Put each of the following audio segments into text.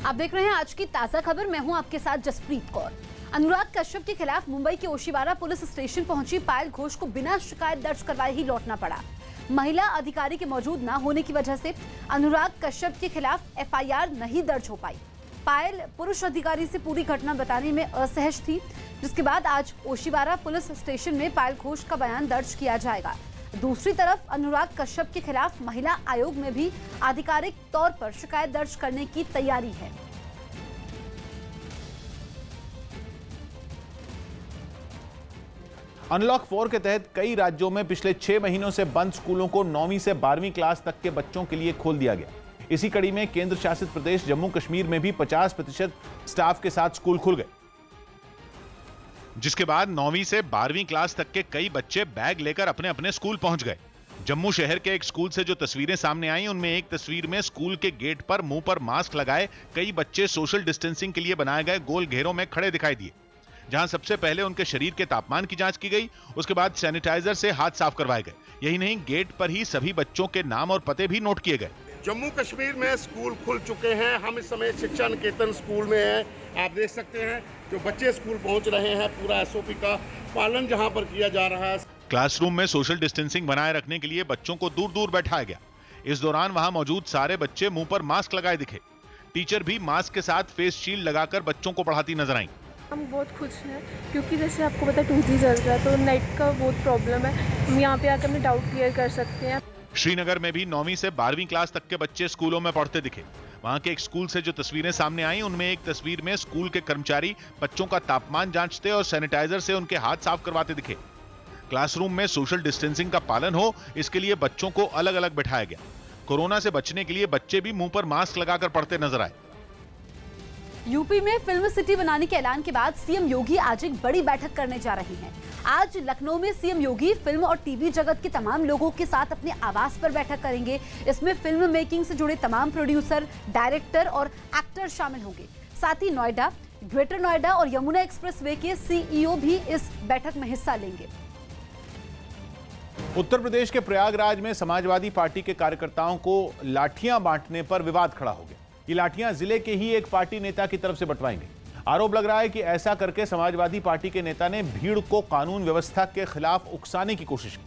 आप देख रहे हैं आज की ताजा खबर। मैं हूं आपके साथ जसप्रीत कौर। अनुराग कश्यप के खिलाफ मुंबई के ओशिवारा पुलिस स्टेशन पहुंची पायल घोष को बिना शिकायत दर्ज करवाए ही लौटना पड़ा। महिला अधिकारी के मौजूद न होने की वजह से अनुराग कश्यप के खिलाफ एफआईआर नहीं दर्ज हो पाई। पायल पुरुष अधिकारी से पूरी घटना बताने में असहज थी, जिसके बाद आज ओशिवारा पुलिस स्टेशन में पायल घोष का बयान दर्ज किया जाएगा। दूसरी तरफ अनुराग कश्यप के खिलाफ महिला आयोग में भी आधिकारिक तौर पर शिकायत दर्ज करने की तैयारी है। अनलॉक 4 के तहत कई राज्यों में पिछले 6 महीनों से बंद स्कूलों को 9वीं से 12वीं क्लास तक के बच्चों के लिए खोल दिया गया। इसी कड़ी में केंद्र शासित प्रदेश जम्मू कश्मीर में भी 50% स्टाफ के साथ स्कूल खुल गए, जिसके बाद 9वीं से 12वीं क्लास तक के कई बच्चे बैग लेकर अपने अपने स्कूल पहुंच गए। जम्मू शहर के एक स्कूल से जो तस्वीरें सामने आई, उनमें एक तस्वीर में स्कूल के गेट पर मुंह पर मास्क लगाए कई बच्चे सोशल डिस्टेंसिंग के लिए बनाए गए गोल घेरों में खड़े दिखाई दिए, जहां सबसे पहले उनके शरीर के तापमान की जांच की गई, उसके बाद सैनिटाइजर से हाथ साफ करवाए गए। यही नहीं, गेट पर ही सभी बच्चों के नाम और पते भी नोट किए गए। जम्मू कश्मीर में स्कूल खुल चुके हैं। हम इस समय शिक्षा निकेतन स्कूल में हैं। आप देख सकते हैं जो बच्चे स्कूल पहुंच रहे हैं, पूरा एसओपी का पालन जहां पर किया जा रहा है। क्लासरूम में सोशल डिस्टेंसिंग बनाए रखने के लिए बच्चों को दूर दूर बैठाया गया। इस दौरान वहां मौजूद सारे बच्चे मुंह पर मास्क लगाए दिखे। टीचर भी मास्क के साथ फेस शील्ड लगाकर बच्चों को पढ़ाती नजर आई। हम बहुत खुश हैं क्योंकि जैसे आपको पता 2G चल रहा है तो नेट का बहुत प्रॉब्लम है। हम यहाँ पे आकर अपने डाउट क्लियर कर सकते हैं। श्रीनगर में भी 9वीं से 12वीं क्लास तक के बच्चे स्कूलों में पढ़ते दिखे। वहां के एक स्कूल से जो तस्वीरें सामने आई, उनमें एक तस्वीर में स्कूल के कर्मचारी बच्चों का तापमान जांचते और सैनिटाइजर से उनके हाथ साफ करवाते दिखे। क्लासरूम में सोशल डिस्टेंसिंग का पालन हो, इसके लिए बच्चों को अलग अलग बैठाया गया। कोरोना से बचने के लिए बच्चे भी मुंह पर मास्क लगाकर पढ़ते नजर आए। यूपी में फिल्म सिटी बनाने के ऐलान के बाद सीएम योगी आज एक बड़ी बैठक करने जा रहे हैं। आज लखनऊ में सीएम योगी फिल्म और टीवी जगत के तमाम लोगों के साथ अपने आवास पर बैठक करेंगे। इसमें फिल्म मेकिंग से जुड़े तमाम प्रोड्यूसर, डायरेक्टर और एक्टर शामिल होंगे। साथ ही नोएडा, ग्रेटर नोएडा और यमुना एक्सप्रेसवे के सीईओ भी इस बैठक में हिस्सा लेंगे। उत्तर प्रदेश के प्रयागराज में समाजवादी पार्टी के कार्यकर्ताओं को लाठियां बांटने पर विवाद खड़ा हो गया। ये लाठियां जिले के ही एक पार्टी नेता की तरफ से बंटवाई गई। आरोप लग रहा है कि ऐसा करके समाजवादी पार्टी के नेता ने भीड़ को कानून व्यवस्था के खिलाफ उकसाने की कोशिश की,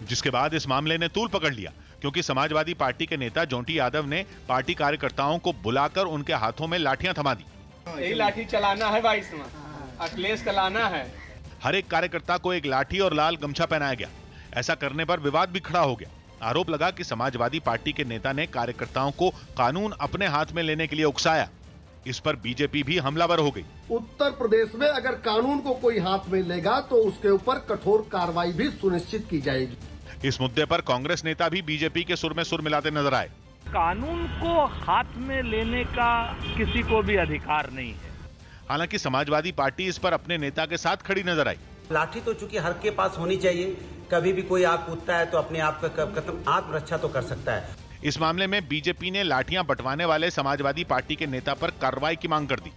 जिसके बाद इस मामले ने तूल पकड़ लिया, क्योंकि समाजवादी पार्टी के नेता जोंटी यादव ने पार्टी कार्यकर्ताओं को बुलाकर उनके हाथों में लाठियां थमा दी। यही लाठी चलाना है भाई, इसमें अखिलेश चलाना है। हर एक कार्यकर्ता को एक लाठी और लाल गमछा पहनाया गया। ऐसा करने पर विवाद भी खड़ा हो गया। आरोप लगा कि समाजवादी पार्टी के नेता ने कार्यकर्ताओं को कानून अपने हाथ में लेने के लिए उकसाया। इस पर बीजेपी भी हमलावर हो गई। उत्तर प्रदेश में अगर कानून को कोई हाथ में लेगा तो उसके ऊपर कठोर कार्रवाई भी सुनिश्चित की जाएगी। इस मुद्दे पर कांग्रेस नेता भी बीजेपी के सुर में सुर मिलाते नजर आए। कानून को हाथ में लेने का किसी को भी अधिकार नहीं है। हालांकि समाजवादी पार्टी इस पर अपने नेता के साथ खड़ी नजर आई। लाठी तो चूंकि हर के पास होनी चाहिए, कभी भी कोई आग कूदता है तो अपने आप का आत्मरक्षा तो कर सकता है। इस मामले में बीजेपी ने लाठियां बंटवाने वाले समाजवादी पार्टी के नेता पर कार्रवाई की मांग कर दी।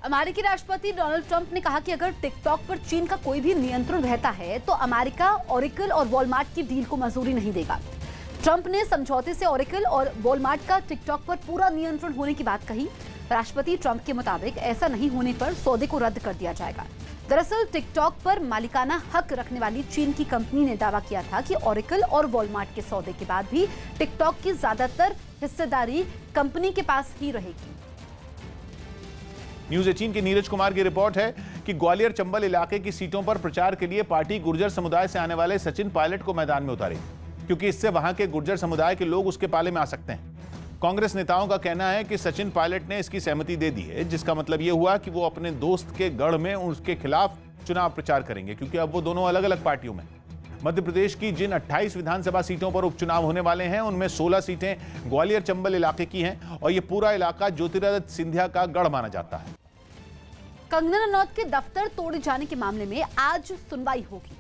अमेरिकी राष्ट्रपति डोनाल्ड ट्रंप ने कहा कि अगर टिकटॉक पर चीन का कोई भी नियंत्रण रहता है तो अमेरिका ओरेकल और वॉलमार्ट की डील को मंजूरी नहीं देगा। ट्रंप ने समझौते से ओरेकल और वॉलमार्ट का टिकटॉक पर पूरा नियंत्रण होने की बात कही। राष्ट्रपति ट्रंप के मुताबिक ऐसा नहीं होने पर सौदे को रद्द कर दिया जाएगा। दरअसल टिकटॉक पर मालिकाना हक रखने वाली चीन की कंपनी ने दावा किया था कि ओरेकल और वॉलमार्ट के सौदे के बाद भी टिकटॉक की ज्यादातर हिस्सेदारी कंपनी के पास ही रहेगी। न्यूज़ 18 के नीरज कुमार की रिपोर्ट है कि ग्वालियर चंबल इलाके की सीटों पर प्रचार के लिए पार्टी गुर्जर समुदाय से आने वाले सचिन पायलट को मैदान में उतारी, क्योंकि इससे वहां के गुर्जर समुदाय के लोग उसके पाले में आ सकते हैं। कांग्रेस नेताओं का कहना है कि सचिन पायलट ने इसकी सहमति दे दी है, जिसका मतलब यह हुआ कि वो अपने दोस्त के गढ़ में उसके खिलाफ चुनाव प्रचार करेंगे, क्योंकि अब वो दोनों अलग अलग पार्टियों में। मध्य प्रदेश की जिन 28 विधानसभा सीटों पर उपचुनाव होने वाले हैं, उनमें 16 सीटें ग्वालियर चंबल इलाके की हैं और ये पूरा इलाका ज्योतिरादित्य सिंधिया का गढ़ माना जाता है। कंगना रनौत के दफ्तर तोड़े जाने के मामले में आज सुनवाई होगी।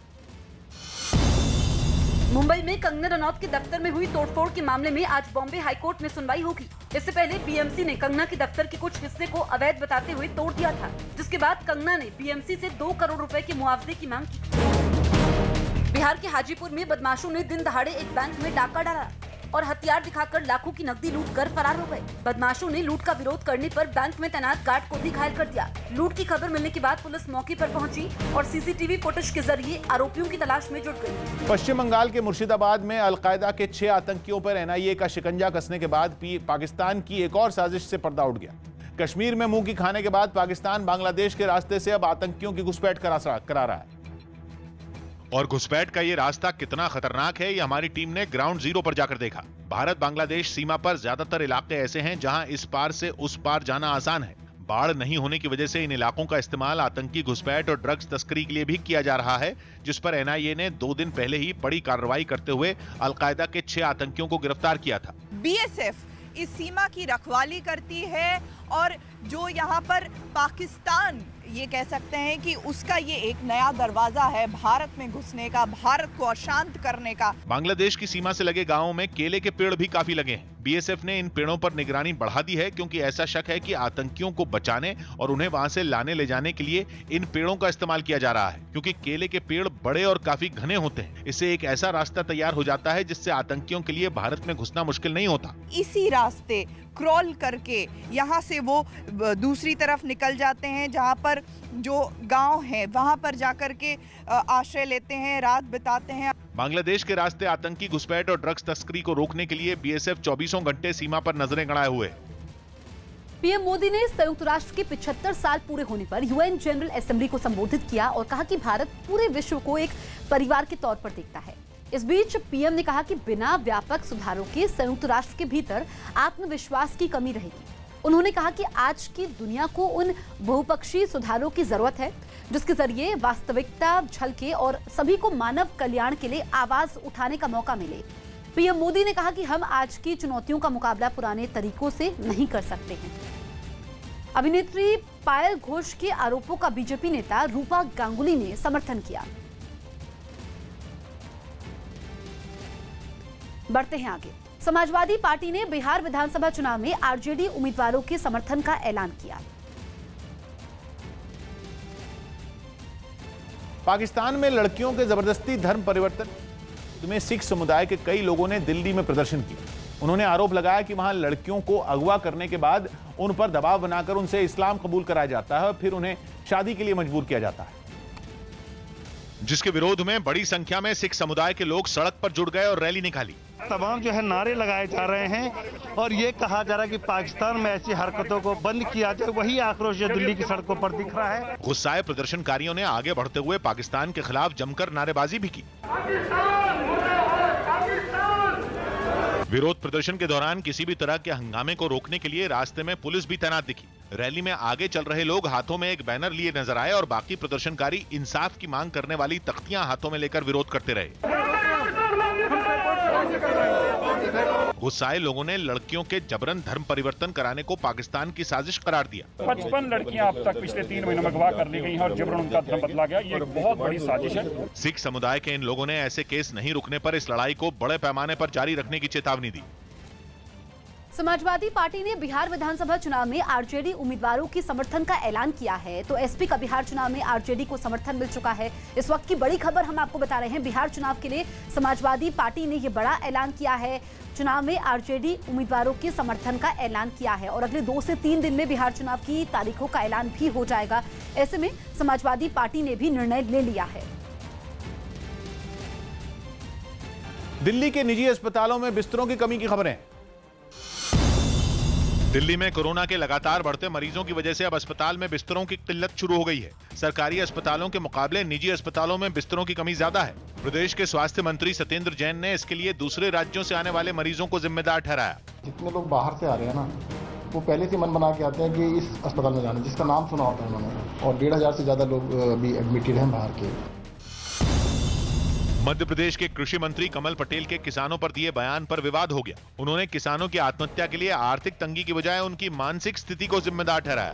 मुंबई में कंगना रनौत के दफ्तर में हुई तोड़फोड़ के मामले में आज बॉम्बे हाईकोर्ट में सुनवाई होगी। इससे पहले बीएमसी ने कंगना के दफ्तर के कुछ हिस्से को अवैध बताते हुए तोड़ दिया था, जिसके बाद कंगना ने बीएमसी से 2 करोड़ रुपए के मुआवजे की मांग की। बिहार के हाजीपुर में बदमाशों ने दिन दहाड़े एक बैंक में डाका डाला। और हथियार दिखाकर लाखों की नकदी लूट कर फरार हो गए। बदमाशों ने लूट का विरोध करने पर बैंक में तैनात गार्ड को भी घायल कर दिया। लूट की खबर मिलने के बाद पुलिस मौके पर पहुंची और सीसीटीवी फुटेज के जरिए आरोपियों की तलाश में जुट गई। पश्चिम बंगाल के मुर्शिदाबाद में अलकायदा के 6 आतंकियों पर एनआईए का शिकंजा कसने के बाद पाकिस्तान की एक और साजिश से पर्दा उठ गया। कश्मीर में मुंह की खाने के बाद पाकिस्तान बांग्लादेश के रास्ते से अब आतंकियों की घुसपैठ करा रहा है। और घुसपैठ का ये रास्ता कितना खतरनाक है, ये हमारी टीम ने ग्राउंड जीरो पर जाकर देखा। भारत बांग्लादेश सीमा पर ज्यादातर इलाके ऐसे हैं जहां इस पार से उस पार जाना आसान है। बाढ़ नहीं होने की वजह से इन इलाकों का इस्तेमाल आतंकी घुसपैठ और ड्रग्स तस्करी के लिए भी किया जा रहा है, जिस पर एनआईए ने 2 दिन पहले ही बड़ी कार्रवाई करते हुए अलकायदा के 6 आतंकियों को गिरफ्तार किया था। बीएसएफ इस सीमा की रखवाली करती है और जो यहाँ पर पाकिस्तान ये कह सकते हैं कि उसका ये एक नया दरवाजा है भारत में घुसने का, भारत को अशांत करने का। बांग्लादेश की सीमा से लगे गांवों में केले के पेड़ भी काफी लगे हैं। बीएसएफ ने इन पेड़ों पर निगरानी बढ़ा दी है क्योंकि ऐसा शक है कि आतंकियों को बचाने और उन्हें वहां से लाने ले जाने के लिए इन पेड़ों का इस्तेमाल किया जा रहा है, क्योंकि केले के पेड़ बड़े और काफी घने होते हैं। इससे एक ऐसा रास्ता तैयार हो जाता है जिससे आतंकियों के लिए भारत में घुसना मुश्किल नहीं होता। इसी रास्ते क्रॉल करके यहाँ से वो दूसरी तरफ निकल जाते हैं, जहाँ पर जो गांव है वहाँ पर जाकर के आश्रय लेते हैं, रात बिताते हैं। बांग्लादेश के रास्ते आतंकी घुसपैठ और ड्रग्स तस्करी को रोकने के लिए बीएसएफ 24 घंटे सीमा पर नजरें गड़ाए हुए। पीएम मोदी ने संयुक्त राष्ट्र के 75 साल पूरे होने पर यूएन जनरल असेंबली को संबोधित किया और कहा कि भारत पूरे विश्व को एक परिवार के तौर पर देखता है। इस बीच पीएम ने कहा कि बिना व्यापक सुधारों के संयुक्त राष्ट्र के भीतर आत्मविश्वास की कमी रहेगी। उन्होंने कहा कि आज की दुनिया को उन बहुपक्षीय सुधारों की जरूरत है जिसके जरिए वास्तविकता झलके और सभी को मानव कल्याण के लिए आवाज उठाने का मौका मिले। पीएम मोदी ने कहा कि हम आज की चुनौतियों का मुकाबला पुराने तरीकों से नहीं कर सकते हैं। अभिनेत्री पायल घोष के आरोपों का बीजेपी नेता रूपा गांगुली ने समर्थन किया। बढ़ते हैं आगे। समाजवादी पार्टी ने बिहार विधानसभा चुनाव में आरजेडी उम्मीदवारों के समर्थन का ऐलान किया। पाकिस्तान में लड़कियों के जबरदस्ती धर्म परिवर्तन में सिख समुदाय के कई लोगों ने दिल्ली में प्रदर्शन किया। उन्होंने आरोप लगाया कि वहां लड़कियों को अगवा करने के बाद उन पर दबाव बनाकर उनसे इस्लाम कबूल कराया जाता है और फिर उन्हें शादी के लिए मजबूर किया जाता है, जिसके विरोध में बड़ी संख्या में सिख समुदाय के लोग सड़क पर जुट गए और रैली निकाली। तमाम जो है नारे लगाए जा रहे हैं और ये कहा जा रहा है कि पाकिस्तान में ऐसी हरकतों को बंद किया जाए। वही आक्रोश जो दिल्ली की सड़कों पर दिख रहा है। गुस्साए प्रदर्शनकारियों ने आगे बढ़ते हुए पाकिस्तान के खिलाफ जमकर नारेबाजी भी की। विरोध प्रदर्शन के दौरान किसी भी तरह के हंगामे को रोकने के लिए रास्ते में पुलिस भी तैनात दिखी। रैली में आगे चल रहे लोग हाथों में एक बैनर लिए नजर आए और बाकी प्रदर्शनकारी इंसाफ की मांग करने वाली तख्तियां हाथों में लेकर विरोध करते रहे। गुस्साए लोगों ने लड़कियों के जबरन धर्म परिवर्तन कराने को पाकिस्तान की साजिश करार दिया। 55 लड़कियां अब तक पिछले 3 महीनों में अगवा कर ली गई हैं और जबरन उनका धर्म बदला गया। ये एक बहुत बड़ी साजिश है। सिख समुदाय के इन लोगों ने ऐसे केस नहीं रुकने पर इस लड़ाई को बड़े पैमाने पर जारी रखने की चेतावनी दी। समाजवादी पार्टी ने बिहार विधानसभा चुनाव में आरजेडी उम्मीदवारों की समर्थन का ऐलान किया है। तो एसपी का बिहार चुनाव में आरजेडी को समर्थन मिल चुका है। इस वक्त की बड़ी खबर हम आपको बता रहे हैं। बिहार चुनाव के लिए समाजवादी पार्टी ने यह बड़ा ऐलान किया है। चुनाव में आरजेडी उम्मीदवारों के समर्थन का ऐलान किया है और अगले 2 से 3 दिन में बिहार चुनाव की तारीखों का ऐलान भी हो जाएगा। ऐसे में समाजवादी पार्टी ने भी निर्णय ले लिया है। दिल्ली के निजी अस्पतालों में बिस्तरों की कमी की खबरें। दिल्ली में कोरोना के लगातार बढ़ते मरीजों की वजह से अब अस्पताल में बिस्तरों की किल्लत शुरू हो गई है। सरकारी अस्पतालों के मुकाबले निजी अस्पतालों में बिस्तरों की कमी ज्यादा है। प्रदेश के स्वास्थ्य मंत्री सत्येंद्र जैन ने इसके लिए दूसरे राज्यों से आने वाले मरीजों को जिम्मेदार ठहराया। जितने लोग बाहर से आ रहे हैं ना, वो पहले से मन बना के आते हैं कि इस अस्पताल में जाना, जिसका नाम सुना होता है उन्होंने, और 1,500 से ज्यादा लोग अभी एडमिटेड हैं बाहर के। मध्य प्रदेश के कृषि मंत्री कमल पटेल के किसानों पर दिए बयान पर विवाद हो गया। उन्होंने किसानों की आत्महत्या के लिए आर्थिक तंगी की बजाय उनकी मानसिक स्थिति को जिम्मेदार ठहराया।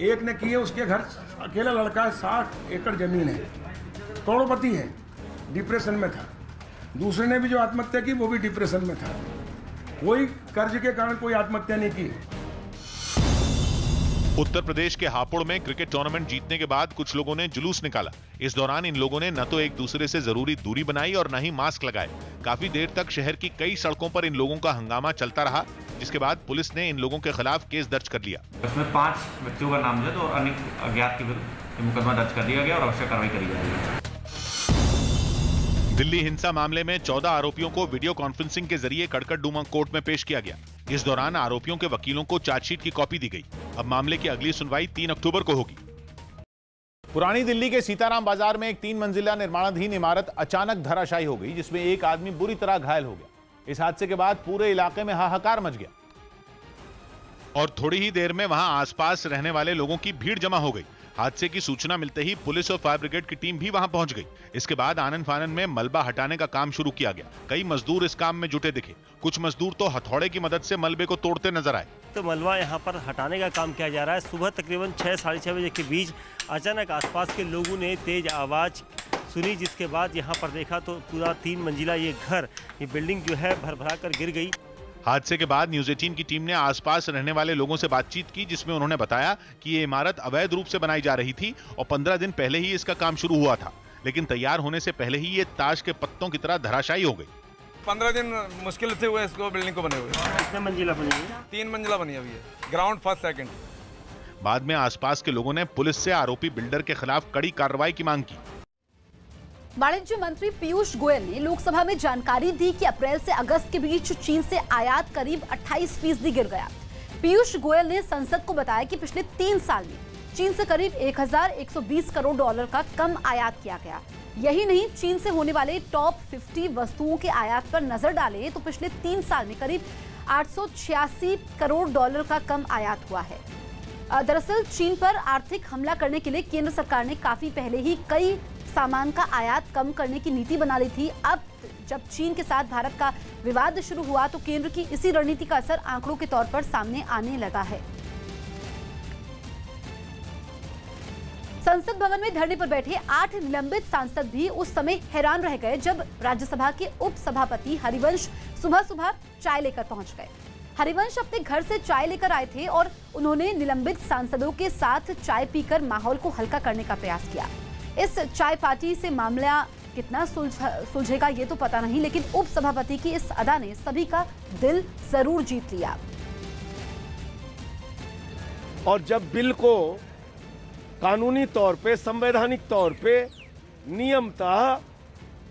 एक ने किए, उसके घर अकेला लड़का है, 60 एकड़ जमीन है, करोड़पति है, डिप्रेशन में था। दूसरे ने भी जो आत्महत्या की वो भी डिप्रेशन में था। कोई कर्ज के कारण कोई आत्महत्या नहीं की। उत्तर प्रदेश के हापुड़ में क्रिकेट टूर्नामेंट जीतने के बाद कुछ लोगों ने जुलूस निकाला। इस दौरान इन लोगों ने न तो एक दूसरे से जरूरी दूरी बनाई और न ही मास्क लगाए। काफी देर तक शहर की कई सड़कों पर इन लोगों का हंगामा चलता रहा, जिसके बाद पुलिस ने इन लोगों के खिलाफ केस दर्ज कर लिया। इसमें 5 व्यक्तियों का नामजद और अन्य अज्ञात के विरुद्ध मुकदमा दर्ज कर दिया गया और आवश्यक कार्रवाई करी जाएगी। दिल्ली हिंसा मामले में 14 आरोपियों को वीडियो कॉन्फ्रेंसिंग के जरिए कड़कड़डूमा कोर्ट में पेश किया गया। इस दौरान आरोपियों के वकीलों को चार्जशीट की कॉपी दी गई। अब मामले की अगली सुनवाई 3 अक्टूबर को होगी। पुरानी दिल्ली के सीताराम बाजार में एक 3 मंजिला निर्माणाधीन इमारत अचानक धराशायी हो गई, जिसमें एक आदमी बुरी तरह घायल हो गया। इस हादसे के बाद पूरे इलाके में हाहाकार मच गया और थोड़ी ही देर में वहां आसपास रहने वाले लोगों की भीड़ जमा हो गई। हादसे की सूचना मिलते ही पुलिस और फायर ब्रिगेड की टीम भी वहां पहुंच गई। इसके बाद आनन फानन में मलबा हटाने का काम शुरू किया गया। कई मजदूर इस काम में जुटे दिखे। कुछ मजदूर तो हथौड़े की मदद से मलबे को तोड़ते नजर आए। तो मलबा यहाँ पर हटाने का काम किया जा रहा है। सुबह तकरीबन 6 साढ़े 6 बजे के बीच अचानक आसपास के लोगों ने तेज आवाज सुनी, जिसके बाद यहाँ पर देखा तो पूरा 3 मंजिला ये घर, ये बिल्डिंग जो है भरभरा कर गिर गई। हादसे के बाद न्यूज 18 की टीम ने आसपास रहने वाले लोगों से बातचीत की, जिसमें उन्होंने बताया कि ये इमारत अवैध रूप से बनाई जा रही थी और 15 दिन पहले ही इसका काम शुरू हुआ था, लेकिन तैयार होने से पहले ही ये ताश के पत्तों की तरह धराशायी हो गई। 15 दिन मुश्किल से हुए इसको बिल्डिंग को बने हुए। कितने मंजिला बनी है? 3 मंजिला बनी अभी है, ग्राउंड फर्स्ट सेकंड। बाद में आसपास के लोगों ने पुलिस से आरोपी बिल्डर के खिलाफ कड़ी कार्रवाई की मांग की। वाणिज्य मंत्री पीयूष गोयल ने लोकसभा में जानकारी दी कि अप्रैल से अगस्त के बीच चीन से आयात करीब 28% गिर गया। पीयूष गोयल ने संसद को बताया कि पिछले 3 साल में चीन से करीब 1120 करोड़ डॉलर का कम आयात किया गया। यही नहीं, चीन से होने वाले टॉप 50 वस्तुओं के आयात पर नजर डालें तो पिछले 3 साल में करीब 886 करोड़ डॉलर का कम आयात हुआ है। दरअसल चीन पर आर्थिक हमला करने के लिए केंद्र सरकार ने काफी पहले ही कई सामान का आयात कम करने की नीति बना ली थी। अब जब चीन के साथ भारत का विवाद शुरू हुआ तो केंद्र की इसी रणनीति का असर आंकड़ों के तौर पर सामने आने लगा है। संसद भवन में धरने पर बैठे 8 निलंबित सांसद भी उस समय हैरान रह गए जब राज्यसभा के उप सभापति हरिवंश सुबह सुबह चाय लेकर पहुंच गए। हरिवंश अपने घर से चाय लेकर आए थे और उन्होंने निलंबित सांसदों के साथ चाय पीकर माहौल को हल्का करने का प्रयास किया। इस चाय पार्टी से मामला कितना सुलझेगा ये तो पता नहीं, लेकिन उप सभापति की इस अदा ने सभी का दिल जरूर जीत लिया। और जब बिल को कानूनी तौर पे, संवैधानिक तौर पे नियमतः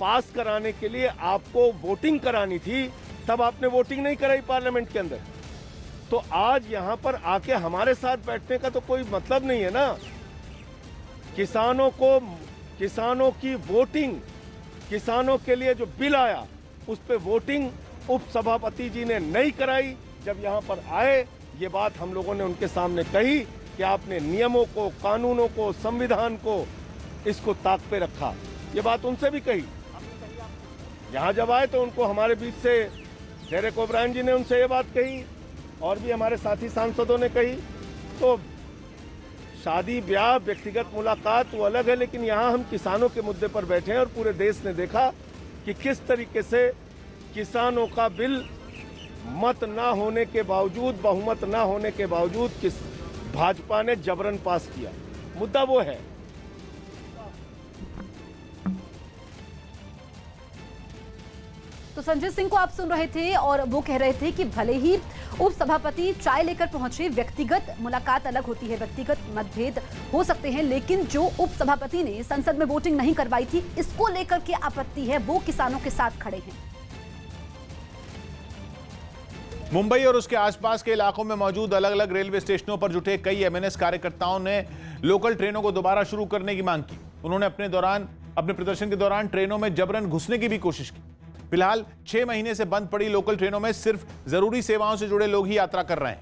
पास कराने के लिए आपको वोटिंग करानी थी, तब आपने वोटिंग नहीं कराई पार्लियामेंट के अंदर। तो आज यहाँ पर आके हमारे साथ बैठने का तो कोई मतलब नहीं है ना। किसानों की वोटिंग, किसानों के लिए जो बिल आया उस पे वोटिंग उप सभापति जी ने नहीं कराई। जब यहाँ पर आए ये बात हम लोगों ने उनके सामने कही कि आपने नियमों को, कानूनों को, संविधान को इसको ताक पे रखा। ये बात उनसे भी कही। यहाँ जब आए तो उनको हमारे बीच से डेरेक ओब्रायन जी ने उनसे ये बात कही और भी हमारे साथी सांसदों ने कही। तो शादी, ब्याह, व्यक्तिगत मुलाकात वो अलग है, लेकिन यहाँ हम किसानों के मुद्दे पर बैठे हैं और पूरे देश ने देखा कि किस तरीके से किसानों का बिल मत ना होने के बावजूद, बहुमत ना होने के बावजूद किस भाजपा ने जबरन पास किया। मुद्दा वो है। तो संजय सिंह को आप सुन रहे थे और वो कह रहे थे कि भले ही उप सभापति चाय लेकर पहुंचे, व्यक्तिगत मुलाकात अलग होती है, व्यक्तिगत मतभेद हो सकते हैं, लेकिन जो उप सभापति ने संसद में वोटिंग नहीं करवाई थी, इसको लेकर के आपत्ति है, वो किसानों के साथ खड़े हैं। मुंबई और उसके आसपास के इलाकों में मौजूद अलग अलग रेलवे स्टेशनों पर जुटे कई एमएनएस कार्यकर्ताओं ने लोकल ट्रेनों को दोबारा शुरू करने की मांग की। उन्होंने अपने प्रदर्शन के दौरान ट्रेनों में जबरन घुसने की भी कोशिश की। फिलहाल 6 महीने से बंद पड़ी लोकल ट्रेनों में सिर्फ जरूरी सेवाओं से जुड़े लोग ही यात्रा कर रहे हैं,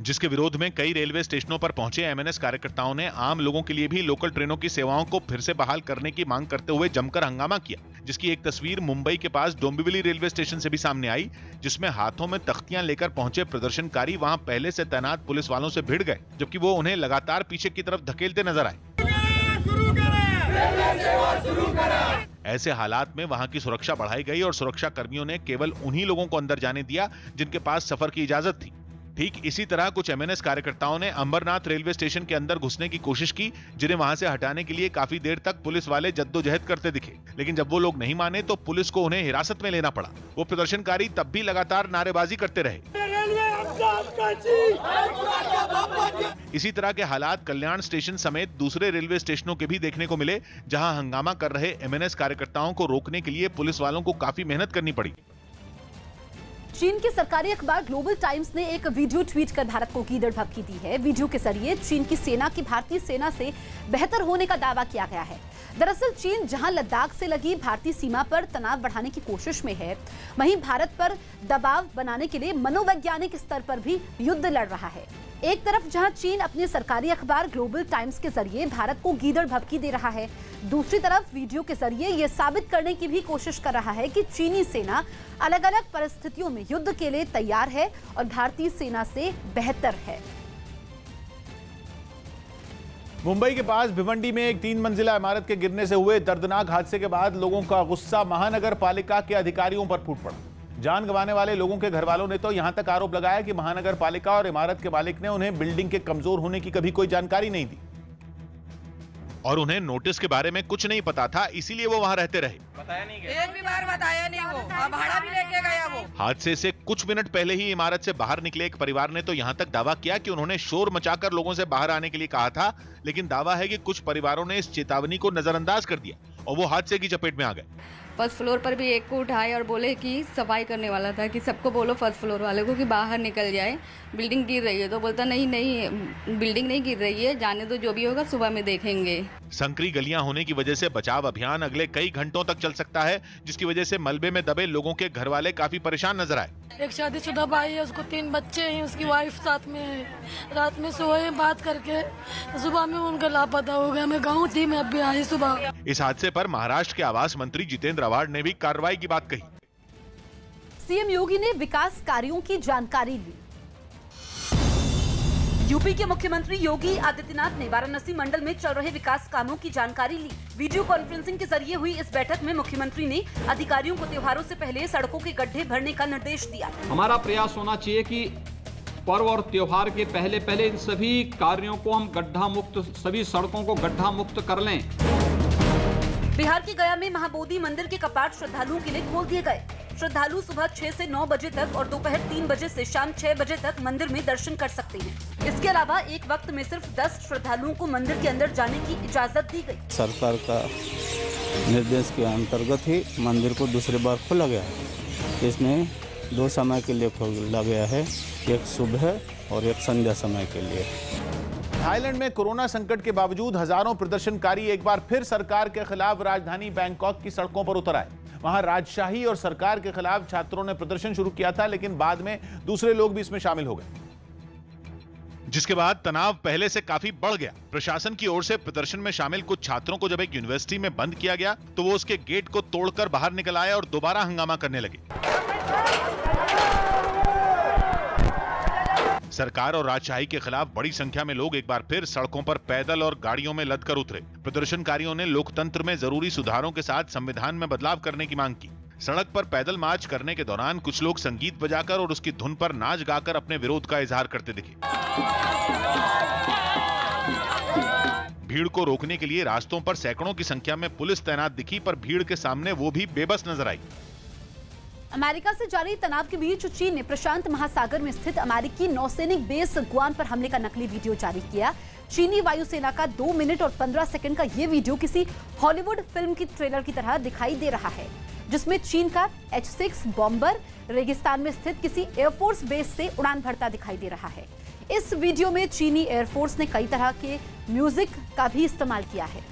जिसके विरोध में कई रेलवे स्टेशनों पर पहुंचे एमएनएस कार्यकर्ताओं ने आम लोगों के लिए भी लोकल ट्रेनों की सेवाओं को फिर से बहाल करने की मांग करते हुए जमकर हंगामा किया, जिसकी एक तस्वीर मुंबई के पास डोंबिवली रेलवे स्टेशन से भी सामने आई, जिसमें हाथों में तख्तियां लेकर पहुंचे प्रदर्शनकारी वहां पहले से तैनात पुलिस वालों से भिड़ गए, जबकि वो उन्हें लगातार पीछे की तरफ धकेलते नजर आए। ऐसे हालात में वहां की सुरक्षा बढ़ाई गई और सुरक्षा कर्मियों ने केवल उन्हीं लोगों को अंदर जाने दिया जिनके पास सफर की इजाजत थी। ठीक इसी तरह कुछ एमएनएस कार्यकर्ताओं ने अंबरनाथ रेलवे स्टेशन के अंदर घुसने की कोशिश की, जिन्हें वहां से हटाने के लिए काफी देर तक पुलिस वाले जद्दोजहद करते दिखे, लेकिन जब वो लोग नहीं माने तो पुलिस को उन्हें हिरासत में लेना पड़ा। वो प्रदर्शनकारी तब भी लगातार नारेबाजी करते रहे। इसी तरह के हालात कल्याण स्टेशन समेत दूसरे रेलवे स्टेशनों के भी देखने को मिले, जहां हंगामा कर रहे एमएनएस कार्यकर्ताओं को रोकने के लिए पुलिस वालों को काफी मेहनत करनी पड़ी। चीन के सरकारी अखबार ग्लोबल टाइम्स ने एक वीडियो ट्वीट कर भारत को कीदड़ भभकी दी है। वीडियो के जरिए चीन की सेना की भारतीय सेना से बेहतर होने का दावा किया गया है। दरअसल चीन जहां लद्दाख से लगी भारतीय सीमा पर तनाव बढ़ाने की कोशिश में है, वहीं भारत पर दबाव बनाने के लिए मनोवैज्ञानिक स्तर पर भी युद्ध लड़ रहा है। एक तरफ जहां चीन अपने सरकारी अखबार ग्लोबल टाइम्स के जरिए भारत को गीदड़ भभकी दे रहा है, दूसरी तरफ वीडियो के जरिए यह साबित करने की भी कोशिश कर रहा है कि चीनी सेना अलग अलग परिस्थितियों में युद्ध के लिए तैयार है और भारतीय सेना से बेहतर है। मुंबई के पास भिवंडी में एक 3 मंजिला इमारत के गिरने से हुए दर्दनाक हादसे के बाद लोगों का गुस्सा महानगर पालिका के अधिकारियों पर फूट पड़ा। जान गंवाने वाले लोगों के घर वालों ने तो यहां तक आरोप लगाया कि महानगर पालिका और इमारत के मालिक ने उन्हें बिल्डिंग के कमजोर होने की कभी कोई जानकारी नहीं दी और उन्हें नोटिस के बारे में कुछ नहीं पता था, इसीलिए वो वहां रहते रहे। बताया नहीं, एक भी बार बताया नहीं, वो भाड़ा भी लेके गया वो। हादसे से कुछ मिनट पहले ही इमारत से बाहर निकले एक परिवार ने तो यहां तक दावा किया कि उन्होंने शोर मचाकर लोगों से बाहर आने के लिए कहा था, लेकिन दावा है कि कुछ परिवारों ने इस चेतावनी को नजरअंदाज कर दिया और वो हादसे की चपेट में आ गए। फर्स्ट फ्लोर पर भी एक को उठाए और बोले कि सफाई करने वाला था कि सबको बोलो फर्स्ट फ्लोर वाले को कि बाहर निकल जाए, बिल्डिंग गिर रही है। तो बोलता नहीं बिल्डिंग नहीं गिर रही है, जाने दो, जो भी होगा सुबह में देखेंगे। संकरी गलियां होने की वजह से बचाव अभियान अगले कई घंटों तक चल सकता है, जिसकी वजह से मलबे में दबे लोगों के घर वाले काफी परेशान नजर आए। एक शादीशुदा भाई है, उसको 3 बच्चे हैं, उसकी वाइफ साथ में है। रात में सोए बात करके, सुबह में उनका लापता हो गया। मैं गाँव थी, मैं अभी आई सुबह। इस हादसे पर महाराष्ट्र के आवास मंत्री जितेंद्र आव्हाड ने भी कार्रवाई की बात कही। सीएम योगी ने विकास कार्यों की जानकारी ली। यूपी के मुख्यमंत्री योगी आदित्यनाथ ने वाराणसी मंडल में चल रहे विकास कामों की जानकारी ली। वीडियो कॉन्फ्रेंसिंग के जरिए हुई इस बैठक में मुख्यमंत्री ने अधिकारियों को त्योहारों से पहले सड़कों के गड्ढे भरने का निर्देश दिया। हमारा प्रयास होना चाहिए कि पर्व और त्योहार के पहले इन सभी कार्यों को हम गड्ढा मुक्त, सभी सड़कों को गड्ढा मुक्त कर लें। बिहार के गया में महाबोधि मंदिर के कपाट श्रद्धालुओं के लिए खोल दिए गए। श्रद्धालु सुबह 6 से 9 बजे तक और दोपहर 3 बजे से शाम 6 बजे तक मंदिर में दर्शन कर सकते हैं। इसके अलावा एक वक्त में सिर्फ 10 श्रद्धालुओं को मंदिर के अंदर जाने की इजाजत दी गई। सरकार का निर्देश के अंतर्गत ही मंदिर को दूसरी बार खोला गया है। इसमें 2 समय के लिए खोला गया है, एक सुबह और एक संध्या समय के लिए। थाईलैंड में कोरोना संकट के बावजूद हजारों प्रदर्शनकारी एक बार फिर सरकार के खिलाफ राजधानी बैंकॉक की सड़कों पर उतर आए। वहां राजशाही और सरकार के खिलाफ छात्रों ने प्रदर्शन शुरू किया था, लेकिन बाद में दूसरे लोग भी इसमें शामिल हो गए, जिसके बाद तनाव पहले से काफी बढ़ गया। प्रशासन की ओर से प्रदर्शन में शामिल कुछ छात्रों को जब एक यूनिवर्सिटी में बंद किया गया तो वो उसके गेट को तोड़कर बाहर निकल आए और दोबारा हंगामा करने लगे। सरकार और राजशाही के खिलाफ बड़ी संख्या में लोग एक बार फिर सड़कों पर पैदल और गाड़ियों में लदकर उतरे। प्रदर्शनकारियों ने लोकतंत्र में जरूरी सुधारों के साथ संविधान में बदलाव करने की मांग की। सड़क पर पैदल मार्च करने के दौरान कुछ लोग संगीत बजाकर और उसकी धुन पर नाच गाकर अपने विरोध का इजहार करते दिखे। भीड़ को रोकने के लिए रास्तों पर सैकड़ों की संख्या में पुलिस तैनात दिखी, पर भीड़ के सामने वो भी बेबस नजर आई। अमेरिका से जारी तनाव के बीच चीन ने प्रशांत महासागर में स्थित अमेरिकी नौसैनिक बेस गुआम पर हमले का नकली वीडियो जारी किया। चीनी वायुसेना का 2 मिनट और 15 सेकंड का ये वीडियो किसी हॉलीवुड फिल्म की ट्रेलर की तरह दिखाई दे रहा है, जिसमें चीन का H-6 बॉम्बर रेगिस्तान में स्थित किसी एयरफोर्स बेस से उड़ान भरता दिखाई दे रहा है। इस वीडियो में चीनी एयरफोर्स ने कई तरह के म्यूजिक का भी इस्तेमाल किया है।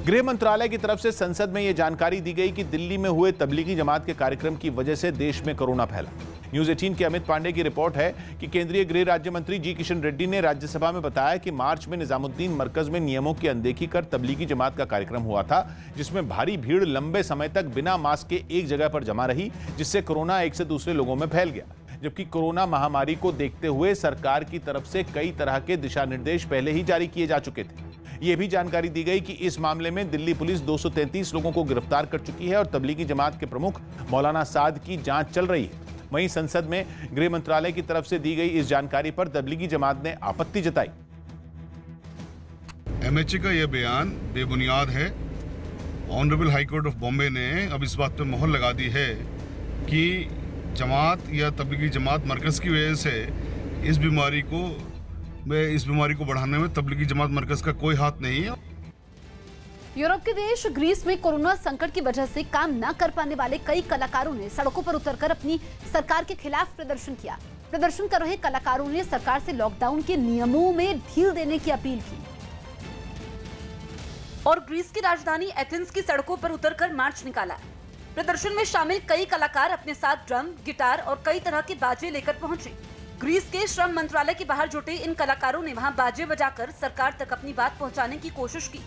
गृह मंत्रालय की तरफ से संसद में यह जानकारी दी गई कि दिल्ली में हुए तबलीगी जमात के कार्यक्रम की वजह से देश में कोरोना फैला। न्यूज 18 के अमित पांडे की रिपोर्ट है कि केंद्रीय गृह राज्य मंत्री जी किशन रेड्डी ने राज्यसभा में बताया कि मार्च में निजामुद्दीन मरकज में नियमों की अनदेखी कर तबलीगी जमात का कार्यक्रम हुआ था, जिसमें भारी भीड़ लंबे समय तक बिना मास्क के एक जगह पर जमा रही, जिससे कोरोना एक से दूसरे लोगों में फैल गया। जबकि कोरोना महामारी को देखते हुए सरकार की तरफ से कई तरह के दिशा निर्देश पहले ही जारी किए जा चुके थे। यह भी जानकारी दी गई कि इस मामले में दिल्ली पुलिस 233 लोगों को गिरफ्तार कर चुकी है और तबलीगी जमात के प्रमुख मौलाना साद की जांच चल रही है। वहीं संसद में गृह मंत्रालय की तरफ से दी गई इस जानकारी पर तबलीगी जमात ने आपत्ति जताई। MHA का यह बयान बेबुनियाद है। Honourable high court of Bombay ने अब इस बात पर मोहर लगा दी है कि जमात या तबलीगी जमात मरकज़ की वजह से इस बीमारी को बढ़ाने में तबलीगी जमात मरकज़ का कोई हाथ नहीं है। यूरोप के देश ग्रीस में कोरोना संकट की वजह से काम न कर पाने वाले कई कलाकारों ने सड़कों पर उतरकर अपनी सरकार के खिलाफ प्रदर्शन किया। प्रदर्शन कर रहे कलाकारों ने सरकार से लॉकडाउन के नियमों में ढील देने की अपील की और ग्रीस की राजधानी एथेंस की सड़कों पर उतरकर मार्च निकाला। प्रदर्शन में शामिल कई कलाकार अपने साथ ड्रम, गिटार और कई तरह के बाजे लेकर पहुंचे। ग्रीस के श्रम मंत्रालय के बाहर जुटे इन कलाकारों ने वहां बाजे बजाकर सरकार तक अपनी बात पहुंचाने की कोशिश की।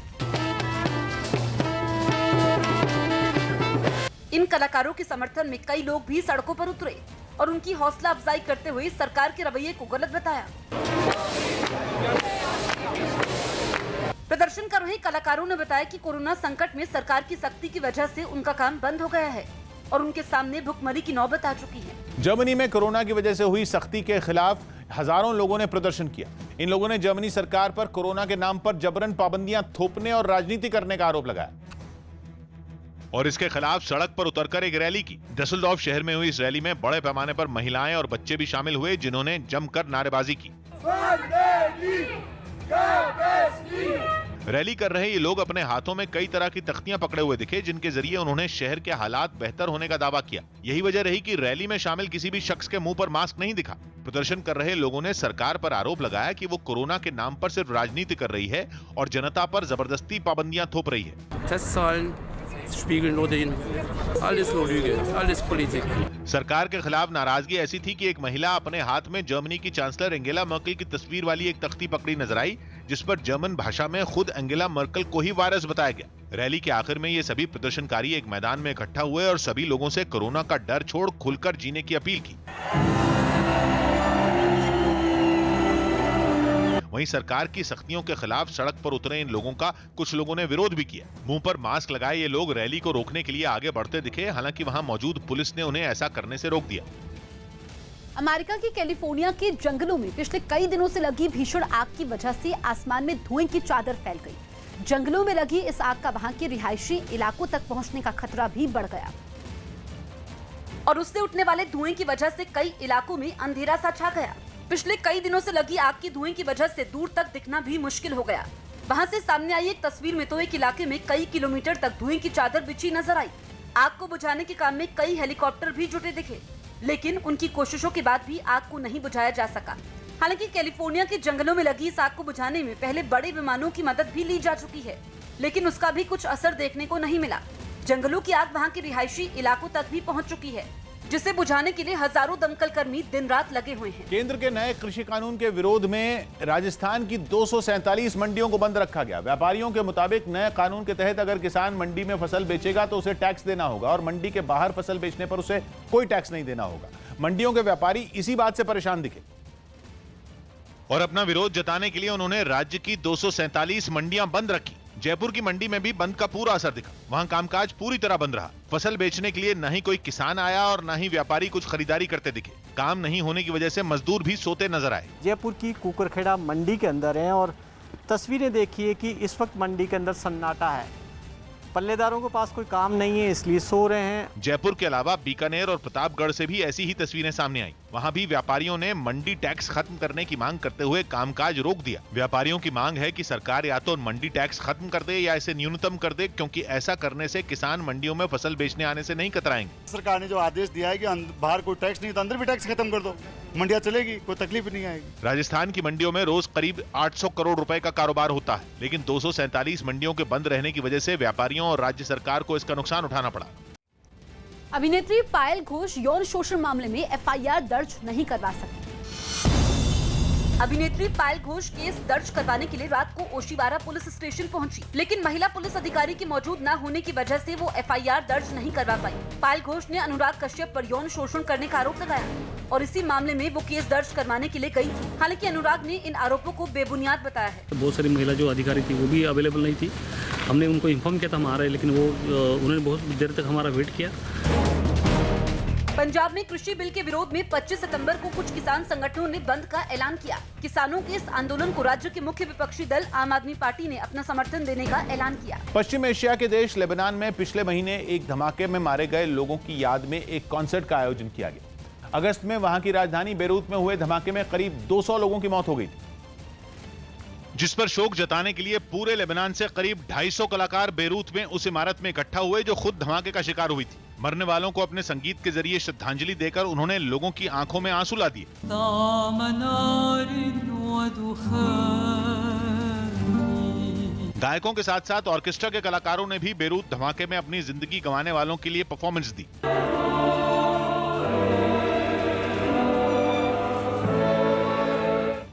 इन कलाकारों के समर्थन में कई लोग भी सड़कों पर उतरे और उनकी हौसला अफजाई करते हुए सरकार के रवैये को गलत बताया। प्रदर्शन कर रहे कलाकारों ने बताया कि कोरोना संकट में सरकार की सख्ती की वजह से उनका काम बंद हो गया है और उनके सामने भुखमरी की नौबत आ चुकी है। जर्मनी में कोरोना की वजह से हुई सख्ती के खिलाफ हजारों लोगों ने प्रदर्शन किया। इन लोगों ने जर्मनी सरकार पर कोरोना के नाम पर जबरन पाबंदियां थोपने और राजनीति करने का आरोप लगाया और इसके खिलाफ सड़क पर उतरकर एक रैली की। डसलडॉर्फ शहर में हुई इस रैली में बड़े पैमाने पर महिलाएं और बच्चे भी शामिल हुए, जिन्होंने जमकर नारेबाजी की। रैली कर रहे ये लोग अपने हाथों में कई तरह की तख्तियां पकड़े हुए दिखे, जिनके जरिए उन्होंने शहर के हालात बेहतर होने का दावा किया। यही वजह रही कि रैली में शामिल किसी भी शख्स के मुंह पर मास्क नहीं दिखा। प्रदर्शन कर रहे लोगों ने सरकार पर आरोप लगाया कि वो कोरोना के नाम पर सिर्फ राजनीति कर रही है और जनता पर जबरदस्ती पाबंदियां थोप रही है। सरकार के खिलाफ नाराजगी ऐसी थी कि एक महिला अपने हाथ में जर्मनी की चांसलर एंगेला मर्केल की तस्वीर वाली एक तख्ती पकड़ी नजर आई, जिस पर जर्मन भाषा में खुद एंगेला मर्केल को ही वायरस बताया गया। रैली के आखिर में ये सभी प्रदर्शनकारी एक मैदान में इकट्ठा हुए और सभी लोगों से कोरोना का डर छोड़ खुलकर जीने की अपील की। वहीं सरकार की सख्तियों के खिलाफ सड़क पर उतरे इन लोगों का कुछ लोगों ने विरोध भी किया। मुंह पर मास्क लगाए ये लोग रैली को रोकने के लिए आगे बढ़ते दिखे, हालांकि वहां मौजूद पुलिस ने उन्हें ऐसा करने से रोक दिया। अमेरिका के कैलिफोर्निया के जंगलों में पिछले कई दिनों से लगी भीषण आग की वजह से आसमान में धुएं की चादर फैल गई। जंगलों में लगी इस आग का वहां के रिहायशी इलाकों तक पहुंचने का खतरा भी बढ़ गया और उससे उठने वाले धुएं की वजह से कई इलाकों में अंधेरा सा छा गया। पिछले कई दिनों से लगी आग की धुएं की वजह से दूर तक दिखना भी मुश्किल हो गया। वहां से सामने आई एक तस्वीर में तो एक इलाके में कई किलोमीटर तक धुएं की चादर बिछी नजर आई। आग को बुझाने के काम में कई हेलीकॉप्टर भी जुटे दिखे, लेकिन उनकी कोशिशों के बाद भी आग को नहीं बुझाया जा सका। हालांकि कैलिफोर्निया के जंगलों में लगी इस आग को बुझाने में पहले बड़े विमानों की मदद भी ली जा चुकी है, लेकिन उसका भी कुछ असर देखने को नहीं मिला। जंगलों की आग वहां के रिहायशी इलाकों तक भी पहुंच चुकी है, जिसे बुझाने के लिए हजारों दमकल कर्मी दिन रात लगे हुए हैं। केंद्र के नए कृषि कानून के विरोध में राजस्थान की 247 मंडियों को बंद रखा गया। व्यापारियों के मुताबिक नए कानून के तहत अगर किसान मंडी में फसल बेचेगा तो उसे टैक्स देना होगा और मंडी के बाहर फसल बेचने पर उसे कोई टैक्स नहीं देना होगा। मंडियों के व्यापारी इसी बात से परेशान दिखे और अपना विरोध जताने के लिए उन्होंने राज्य की 247 मंडियां बंद रखी। जयपुर की मंडी में भी बंद का पूरा असर दिखा। वहां कामकाज पूरी तरह बंद रहा। फसल बेचने के लिए न ही कोई किसान आया और न ही व्यापारी कुछ खरीदारी करते दिखे। काम नहीं होने की वजह से मजदूर भी सोते नजर आए। जयपुर की कुकरखेड़ा मंडी के अंदर है और तस्वीरें देखिए कि इस वक्त मंडी के अंदर सन्नाटा है। पल्लेदारों के पास कोई काम नहीं है, इसलिए सो रहे हैं। जयपुर के अलावा बीकानेर और प्रतापगढ़ से भी ऐसी ही तस्वीरें सामने आई। वहां भी व्यापारियों ने मंडी टैक्स खत्म करने की मांग करते हुए कामकाज रोक दिया। व्यापारियों की मांग है कि सरकार या तो मंडी टैक्स खत्म कर दे या इसे न्यूनतम कर दे, क्योंकि ऐसा करने से किसान मंडियों में फसल बेचने आने से नहीं कतराएंगे। सरकार ने जो आदेश दिया है कि बाहर कोई टैक्स नहीं तो अंदर भी टैक्स खत्म कर दो, मंडियां चलेगी, कोई तकलीफ नहीं आएगी। राजस्थान की मंडियों में रोज करीब 800 करोड़ रुपए का कारोबार होता है, लेकिन 247 मंडियों के बंद रहने की वजह से व्यापारियों और राज्य सरकार को इसका नुकसान उठाना पड़ा। अभिनेत्री पायल घोष यौन शोषण मामले में एफआईआर दर्ज नहीं करवा सकी। अभिनेत्री पायल घोष केस दर्ज करवाने के लिए रात को ओशिवारा पुलिस स्टेशन पहुंची, लेकिन महिला पुलिस अधिकारी के मौजूद न होने की वजह से वो एफआईआर दर्ज नहीं करवा पाई। पायल घोष ने अनुराग कश्यप पर यौन शोषण करने का आरोप लगाया और इसी मामले में वो केस दर्ज करवाने के लिए गई। हालांकि अनुराग ने इन आरोपों को बेबुनियाद बताया है। बहुत सारी महिला जो अधिकारी थी वो भी अवेलेबल नहीं थी। हमने उनको इन्फॉर्म किया था हम आ रहे हैं, लेकिन वो उन्होंने बहुत देर तक हमारा वेट किया। पंजाब में कृषि बिल के विरोध में 25 सितंबर को कुछ किसान संगठनों ने बंद का ऐलान किया। किसानों के इस आंदोलन को राज्य के मुख्य विपक्षी दल आम आदमी पार्टी ने अपना समर्थन देने का ऐलान किया। पश्चिम एशिया के देश लेबनान में पिछले महीने एक धमाके में मारे गए लोगों की याद में एक कॉन्सर्ट का आयोजन किया गया। अगस्त में वहां की राजधानी बेरूत में हुए धमाके में करीब 200 लोगों की मौत हो गई थी, जिस पर शोक जताने के लिए पूरे लेबनान से करीब 250 कलाकार बेरूत में उस इमारत में इकट्ठा हुए जो खुद धमाके का शिकार हुई थी। मरने वालों को अपने संगीत के जरिए श्रद्धांजलि देकर उन्होंने लोगों की आंखों में आंसू ला दिए। गायकों के साथ साथ ऑर्केस्ट्रा के कलाकारों ने भी बेरूत धमाके में अपनी जिंदगी गंवाने वालों के लिए परफॉर्मेंस दी।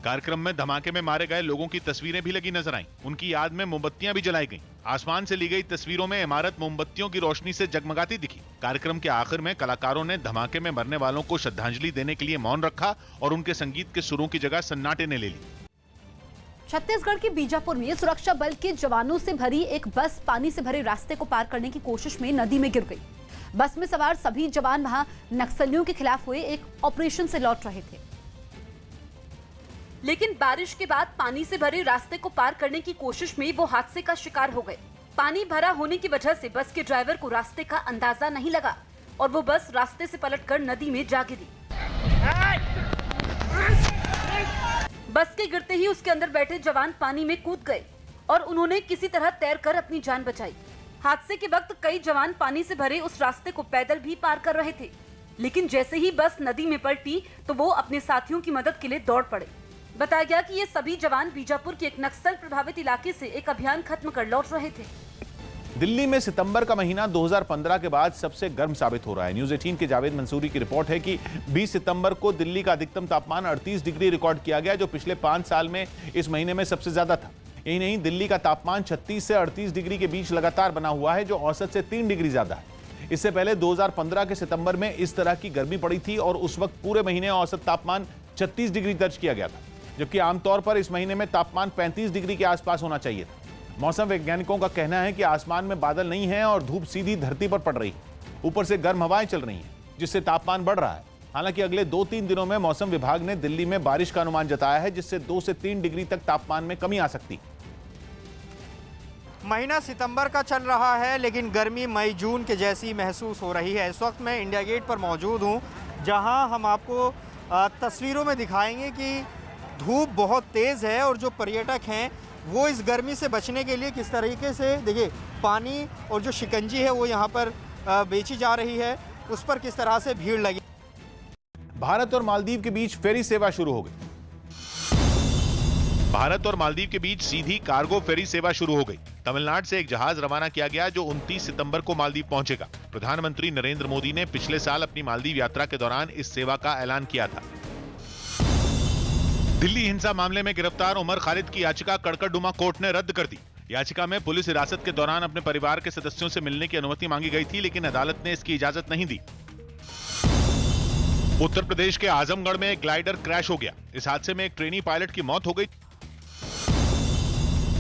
कार्यक्रम में धमाके में मारे गए लोगों की तस्वीरें भी लगी नजर आईं। उनकी याद में मोमबत्तियां भी जलाई गईं। आसमान से ली गई तस्वीरों में इमारत मोमबत्तियों की रोशनी से जगमगाती दिखी। कार्यक्रम के आखिर में कलाकारों ने धमाके में मरने वालों को श्रद्धांजलि देने के लिए मौन रखा और उनके संगीत के सुरों की जगह सन्नाटे ने ले ली। छत्तीसगढ़ के बीजापुर में सुरक्षा बल के जवानों से भरी एक बस पानी से भरे रास्ते को पार करने की कोशिश में नदी में गिर गई। बस में सवार सभी जवान वहां नक्सलियों के खिलाफ हुए एक ऑपरेशन से लौट रहे थे, लेकिन बारिश के बाद पानी से भरे रास्ते को पार करने की कोशिश में वो हादसे का शिकार हो गए। पानी भरा होने की वजह से बस के ड्राइवर को रास्ते का अंदाजा नहीं लगा और वो बस रास्ते से पलटकर नदी में जा गिरी। बस के गिरते ही उसके अंदर बैठे जवान पानी में कूद गए और उन्होंने किसी तरह तैरकर अपनी जान बचाई। हादसे के वक्त कई जवान पानी से भरे उस रास्ते को पैदल भी पार कर रहे थे, लेकिन जैसे ही बस नदी में पलटी तो वो अपने साथियों की मदद के लिए दौड़ पड़े। बताया गया कि ये सभी जवान बीजापुर के एक नक्सल प्रभावित इलाके से एक अभियान खत्म कर लौट रहे थे। दिल्ली में सितंबर का महीना 2015 के बाद सबसे गर्म साबित हो रहा है। न्यूज़ 18 के जावेद मंसूरी की रिपोर्ट है कि 20 सितंबर को दिल्ली का अधिकतम तापमान 38 डिग्री रिकॉर्ड किया गया, जो पिछले 5 साल में इस महीने में सबसे ज्यादा था। यही नहीं, दिल्ली का तापमान 36 से 38 डिग्री के बीच लगातार बना हुआ है, जो औसत से 3 डिग्री ज्यादा है। इससे पहले 2015 के सितंबर में इस तरह की गर्मी पड़ी थी और उस वक्त पूरे महीने औसत तापमान 36 डिग्री दर्ज किया गया था, जबकि आमतौर पर इस महीने में तापमान 35 डिग्री के आसपास होना चाहिए था। मौसम वैज्ञानिकों का कहना है कि आसमान में बादल नहीं है और धूप सीधी धरती पर पड़ रही है। ऊपर से गर्म हवाएं चल रही हैं, जिससे तापमान बढ़ रहा है। हालांकि अगले 2-3 दिनों में मौसम विभाग ने दिल्ली में बारिश का अनुमान जताया है, जिससे 2 से 3 डिग्री तक तापमान में कमी आ सकती है। महीना सितंबर का चल रहा है, लेकिन गर्मी मई जून के जैसी महसूस हो रही है। इस वक्त मैं इंडिया गेट पर मौजूद हूँ, जहाँ हम आपको तस्वीरों में दिखाएंगे कि धूप बहुत तेज़ है और जो पर्यटक हैं वो इस गर्मी से बचने के लिए किस तरीके से, देखिए, पानी और जो शिकंजी है वो यहाँ पर बेची जा रही है, उस पर किस तरह से भीड़ लगी। भारत और मालदीव के बीच फेरी सेवा शुरू हो गई। भारत और मालदीव के बीच सीधी कार्गो फेरी सेवा शुरू हो गई। तमिलनाडु से एक जहाज रवाना किया गया जो 29 सितंबर को मालदीव पहुंचेगा। प्रधानमंत्री नरेंद्र मोदी ने पिछले साल अपनी मालदीव यात्रा के दौरान इस सेवा का ऐलान किया था। दिल्ली हिंसा मामले में गिरफ्तार उमर खालिद की याचिका कड़कड़डुमा कोर्ट ने रद्द कर दी। याचिका में पुलिस हिरासत के दौरान अपने परिवार के सदस्यों से मिलने की अनुमति मांगी गई थी, लेकिन अदालत ने इसकी इजाजत नहीं दी। उत्तर प्रदेश के आजमगढ़ में एक ग्लाइडर क्रैश हो गया। इस हादसे में एक ट्रेनी पायलट की मौत हो गई।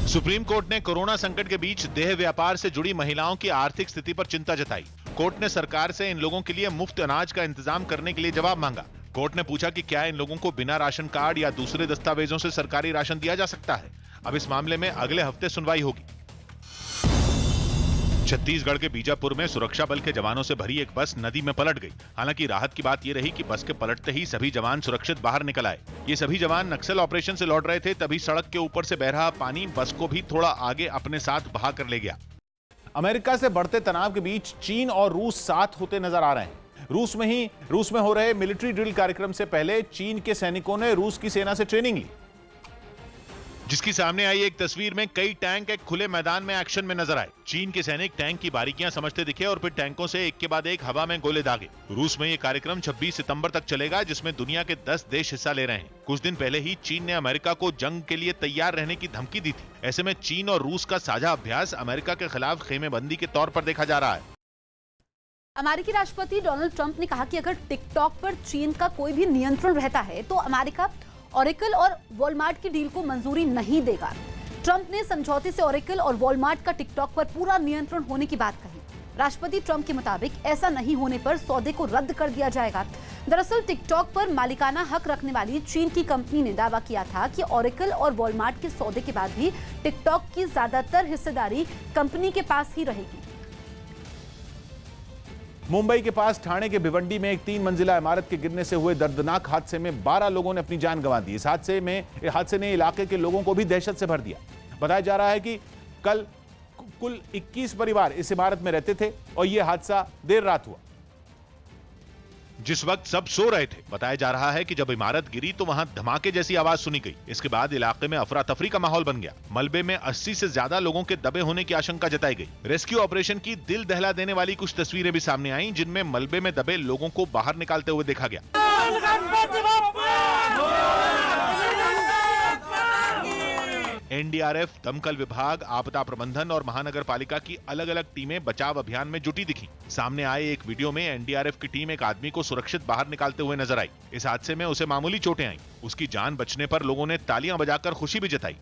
सुप्रीम कोर्ट ने कोरोना संकट के बीच देह व्यापार से जुड़ी महिलाओं की आर्थिक स्थिति पर चिंता जताई। कोर्ट ने सरकार से इन लोगों के लिए मुफ्त अनाज का इंतजाम करने के लिए जवाब मांगा। कोर्ट ने पूछा कि क्या इन लोगों को बिना राशन कार्ड या दूसरे दस्तावेजों से सरकारी राशन दिया जा सकता है। अब इस मामले में अगले हफ्ते सुनवाई होगी। छत्तीसगढ़ के बीजापुर में सुरक्षा बल के जवानों से भरी एक बस नदी में पलट गई। हालांकि राहत की बात यह रही कि बस के पलटते ही सभी जवान सुरक्षित बाहर निकल आए। ये सभी जवान नक्सल ऑपरेशन से लौट रहे थे, तभी सड़क के ऊपर से बह रहा पानी बस को भी थोड़ा आगे अपने साथ बहा कर ले गया। अमेरिका से बढ़ते तनाव के बीच चीन और रूस साथ होते नजर आ रहे हैं। रूस में हो रहे मिलिट्री ड्रिल कार्यक्रम से पहले चीन के सैनिकों ने रूस की सेना से ट्रेनिंग ली, जिसकी सामने आई एक तस्वीर में कई टैंक एक खुले मैदान में एक्शन में नजर आए। चीन के सैनिक टैंक की बारीकियां समझते दिखे और फिर टैंकों से एक के बाद एक हवा में गोले दागे। रूस में यह कार्यक्रम 26 सितंबर तक चलेगा, जिसमें दुनिया के 10 देश हिस्सा ले रहे हैं। कुछ दिन पहले ही चीन ने अमेरिका को जंग के लिए तैयार रहने की धमकी दी थी। ऐसे में चीन और रूस का साझा अभ्यास अमेरिका के खिलाफ खेमेबंदी के तौर पर देखा जा रहा है। अमेरिकी राष्ट्रपति डोनाल्ड ट्रंप ने कहा कि अगर टिकटॉक पर चीन का कोई भी नियंत्रण रहता है तो अमेरिका ओरेकल और वॉलमार्ट की डील को मंजूरी नहीं देगा। ट्रंप ने समझौते से ओरेकल और वॉलमार्ट का टिकटॉक पर पूरा नियंत्रण होने की बात कही। राष्ट्रपति ट्रंप के मुताबिक ऐसा नहीं होने पर सौदे को रद्द कर दिया जाएगा। दरअसल टिकटॉक पर मालिकाना हक रखने वाली चीन की कंपनी ने दावा किया था कि ओरेकल और वॉलमार्ट के सौदे के बाद भी टिकटॉक की ज्यादातर हिस्सेदारी कंपनी के पास ही रहेगी। मुंबई के पास ठाणे के भिवंडी में एक 3 मंजिला इमारत के गिरने से हुए दर्दनाक हादसे में 12 लोगों ने अपनी जान गंवा दी। इस हादसे ने इलाके के लोगों को भी दहशत से भर दिया। बताया जा रहा है कि कल कुल 21 परिवार इस इमारत में रहते थे और यह हादसा देर रात हुआ, जिस वक्त सब सो रहे थे। बताया जा रहा है कि जब इमारत गिरी तो वहां धमाके जैसी आवाज सुनी गई। इसके बाद इलाके में अफरा तफरी का माहौल बन गया। मलबे में 80 से ज्यादा लोगों के दबे होने की आशंका जताई गई। रेस्क्यू ऑपरेशन की दिल दहला देने वाली कुछ तस्वीरें भी सामने आईं, जिनमें मलबे में दबे लोगों को बाहर निकालते हुए देखा गया। एनडीआरएफ, दमकल विभाग, आपदा प्रबंधन और महानगर पालिका की अलग अलग टीमें बचाव अभियान में जुटी दिखी। सामने आए एक वीडियो में एनडीआरएफ की टीम एक आदमी को सुरक्षित बाहर निकालते हुए नजर आई। इस हादसे में उसे मामूली चोटें आईं। उसकी जान बचने पर लोगों ने तालियां बजाकर खुशी भी जताई।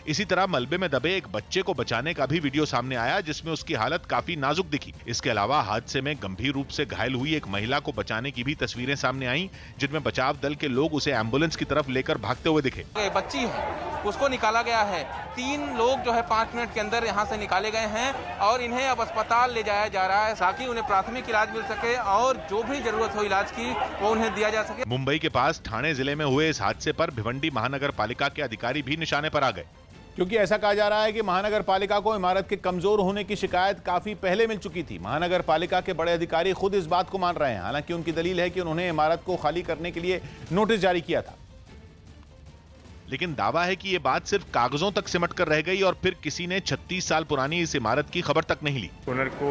इसी तरह मलबे में दबे एक बच्चे को बचाने का भी वीडियो सामने आया, जिसमें उसकी हालत काफी नाजुक दिखी। इसके अलावा हादसे में गंभीर रूप से घायल हुई एक महिला को बचाने की भी तस्वीरें सामने आईं, जिनमें बचाव दल के लोग उसे एम्बुलेंस की तरफ लेकर भागते हुए दिखे। बच्ची है, उसको निकाला गया है। 3 लोग जो है 5 मिनट के अंदर यहाँ से निकाले गए हैं और इन्हें अब अस्पताल ले जाया जा रहा है ताकि उन्हें प्राथमिक इलाज मिल सके और जो भी जरूरत हो इलाज की वो उन्हें दिया जा सके। मुंबई के पास ठाणे जिले में हुए इस हादसे पर भिवंडी महानगर पालिका के अधिकारी भी निशाने पर आ गए, क्योंकि ऐसा कहा जा रहा है कि महानगर पालिका को इमारत के कमजोर होने की शिकायत काफी पहले मिल चुकी थी। महानगर पालिका के बड़े अधिकारी खुद इस बात को मान रहे हैं। हालांकि उनकी दलील है कि उन्होंने इमारत को खाली करने के लिए नोटिस जारी किया था, लेकिन दावा है कि ये बात सिर्फ कागजों तक सिमट कर रह गई और फिर किसी ने 36 साल पुरानी इस इमारत की खबर तक नहीं ली। ओनर को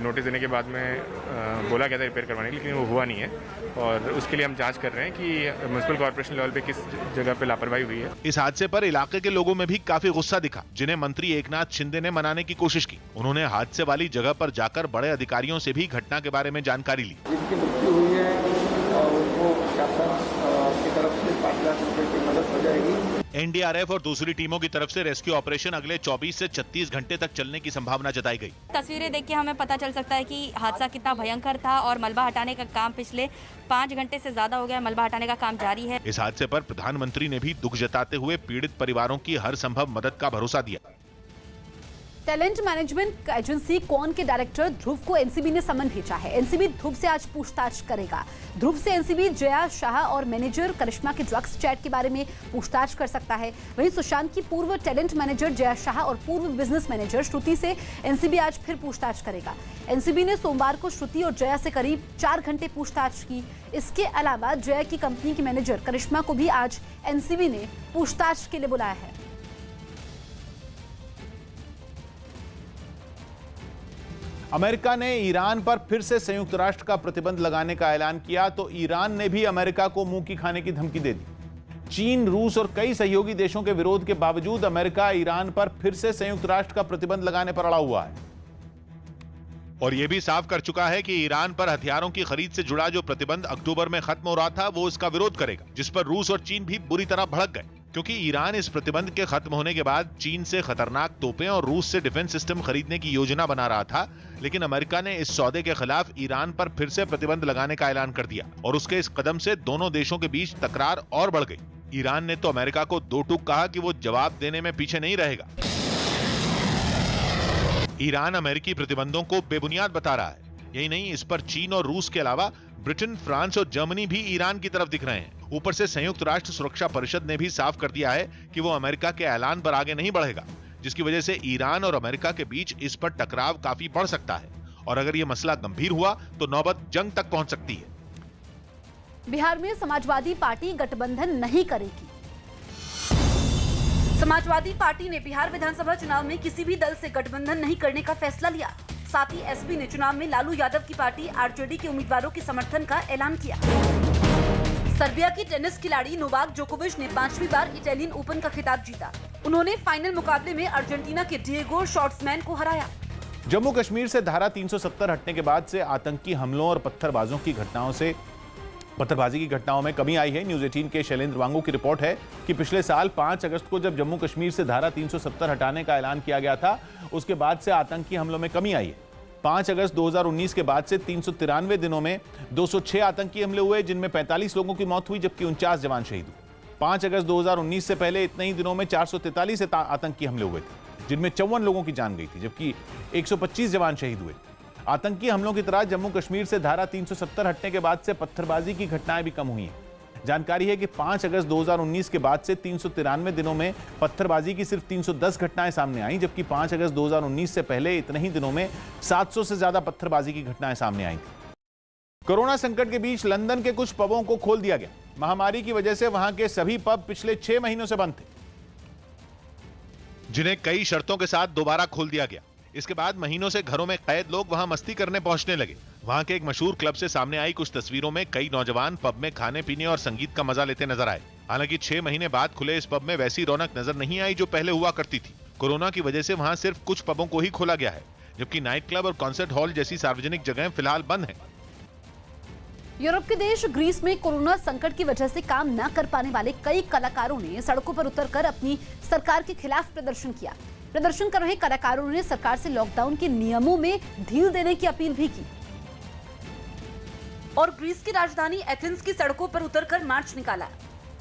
नोटिस देने के बाद में बोला गया था रिपेयर करवाने के लिए, लेकिन वो हुआ नहीं है और उसके लिए हम जांच कर रहे हैं कि म्युनिसिपल कॉर्पोरेशन लेवल पे किस जगह पे लापरवाही हुई है। इस हादसे पर इलाके के लोगों में भी काफी गुस्सा दिखा, जिन्हें मंत्री एकनाथ शिंदे ने मनाने की कोशिश की। उन्होंने हादसे वाली जगह पर जाकर बड़े अधिकारियों से भी घटना के बारे में जानकारी ली। जिनकी मृत्यु हुई है उनको शासन की तरफ से 5 लाख रुपए की मदद हो जाएगी। एनडीआरएफ और दूसरी टीमों की तरफ से रेस्क्यू ऑपरेशन अगले 24 से 36 घंटे तक चलने की संभावना जताई गई। तस्वीरें देख के हमें पता चल सकता है कि हादसा कितना भयंकर था और मलबा हटाने का काम पिछले 5 घंटे से ज्यादा हो गया। मलबा हटाने का काम जारी है। इस हादसे पर प्रधानमंत्री ने भी दुख जताते हुए पीड़ित परिवारों की हर संभव मदद का भरोसा दिया। टैलेंट मैनेजमेंट एजेंसी कॉन के डायरेक्टर ध्रुव को एनसीबी ने समन भेजा है। एनसीबी ध्रुव से आज पूछताछ करेगा। ध्रुव से एनसीबी जया शाह और मैनेजर करिश्मा के ड्रग्स चैट के बारे में पूछताछ कर सकता है। वहीं सुशांत की पूर्व टैलेंट मैनेजर जया शाह और पूर्व बिजनेस मैनेजर श्रुति से एनसीबी आज फिर पूछताछ करेगा। एनसीबी ने सोमवार को श्रुति और जया से करीब 4 घंटे पूछताछ की। इसके अलावा जया की कंपनी की मैनेजर करिश्मा को भी आज एनसीबी ने पूछताछ के लिए बुलाया है। अमेरिका ने ईरान पर फिर से संयुक्त राष्ट्र का प्रतिबंध लगाने का ऐलान किया तो ईरान ने भी अमेरिका को मुंह की खाने की धमकी दे दी। चीन, रूस और कई सहयोगी देशों के विरोध के बावजूद अमेरिका ईरान पर फिर से संयुक्त राष्ट्र का प्रतिबंध लगाने पर अड़ा हुआ है और यह भी साफ कर चुका है कि ईरान पर हथियारों की खरीद से जुड़ा जो प्रतिबंध अक्टूबर में खत्म हो रहा था वो इसका विरोध करेगा, जिस पर रूस और चीन भी बुरी तरह भड़क गए, क्योंकि ईरान इस प्रतिबंध के खत्म होने के बाद चीन से खतरनाक तोपें और रूस से डिफेंस सिस्टम खरीदने की योजना बना रहा था। लेकिन अमेरिका ने इस सौदे के खिलाफ ईरान पर फिर से प्रतिबंध लगाने का ऐलान कर दिया और उसके इस कदम से दोनों देशों के बीच तकरार और बढ़ गई। ईरान ने तो अमेरिका को 2 टूक कहा कि वो जवाब देने में पीछे नहीं रहेगा। ईरान अमेरिकी प्रतिबंधों को बेबुनियाद बता रहा है। यही नहीं, इस पर चीन और रूस के अलावा ब्रिटेन, फ्रांस और जर्मनी भी ईरान की तरफ दिख रहे हैं। ऊपर से संयुक्त राष्ट्र सुरक्षा परिषद ने भी साफ कर दिया है कि वो अमेरिका के ऐलान पर आगे नहीं बढ़ेगा, जिसकी वजह से ईरान और अमेरिका के बीच इस पर टकराव काफी बढ़ सकता है और अगर ये मसला गंभीर हुआ तो नौबत जंग तक पहुंच सकती है। बिहार में समाजवादी पार्टी गठबंधन नहीं करेगी। समाजवादी पार्टी ने बिहार विधानसभा चुनाव में किसी भी दल से गठबंधन नहीं करने का फैसला लिया। साथ ही एसपी ने चुनाव में लालू यादव की पार्टी आरजेडी के उम्मीदवारों के समर्थन का ऐलान किया। सर्बिया की टेनिस खिलाड़ी नोवाक जोकोविच ने 5वीं बार इटालियन ओपन का खिताब जीता। उन्होंने फाइनल मुकाबले में अर्जेंटीना के डिएगो शॉर्ट्समैन को हराया। जम्मू कश्मीर से धारा 370 हटने के बाद से आतंकी हमलों और पत्थरबाजों की घटनाओं से पत्थरबाजी की घटनाओं में कमी आई है। न्यूज़ 18 के शैलेंद्र वांगू की रिपोर्ट है कि पिछले साल 5 अगस्त को जब जम्मू कश्मीर से धारा 370 हटाने का ऐलान किया गया था, उसके बाद से आतंकी हमलों में कमी आई है। 5 अगस्त 2019 के बाद से 393 दिनों में 206 आतंकी हमले हुए, जिनमें 45 लोगों की मौत हुई जबकि 49 जवान शहीद हुए। 5 अगस्त 2019 से पहले इतने ही दिनों में 443 आतंकी हमले हुए थे, जिनमें 54 लोगों की जान गई थी जबकि 125 जवान शहीद हुए। आतंकी हमलों की तरह जम्मू कश्मीर से धारा 370 हटने के बाद से पत्थरबाजी की घटनाएं भी कम हुई हैं। जानकारी है कि 5 अगस्त 2019 के बाद से 393 दिनों में पत्थरबाजी की सिर्फ 310 घटनाएं सामने आई, जबकि 5 अगस्त 2019 से पहले इतने ही दिनों में 700 से ज्यादा पत्थरबाजी की घटनाएं सामने आई थी। कोरोना संकट के बीच लंदन के कुछ पबों को खोल दिया गया। महामारी की वजह से वहां के सभी पब पिछले 6 महीनों से बंद थे, जिन्हें कई शर्तों के साथ दोबारा खोल दिया गया। इसके बाद महीनों से घरों में कैद लोग वहां मस्ती करने पहुंचने लगे। वहां के एक मशहूर क्लब से सामने आई कुछ तस्वीरों में कई नौजवान पब में खाने पीने और संगीत का मजा लेते नजर आए। हालांकि 6 महीने बाद खुले इस पब में वैसी रौनक नजर नहीं आई जो पहले हुआ करती थी। कोरोना की वजह से वहां सिर्फ कुछ पबों को ही खोला गया है, जबकि नाइट क्लब और कॉन्सर्ट हॉल जैसी सार्वजनिक जगहें फिलहाल बंद हैं। यूरोप के देश ग्रीस में कोरोना संकट की वजह से काम न कर पाने वाले कई कलाकारों ने सड़कों पर उतरकर अपनी सरकार के खिलाफ प्रदर्शन किया। प्रदर्शन कर रहे कलाकारों ने सरकार से लॉकडाउन के नियमों में ढील देने की अपील भी की और ग्रीस की राजधानी एथेंस की सड़कों पर उतरकर मार्च निकाला।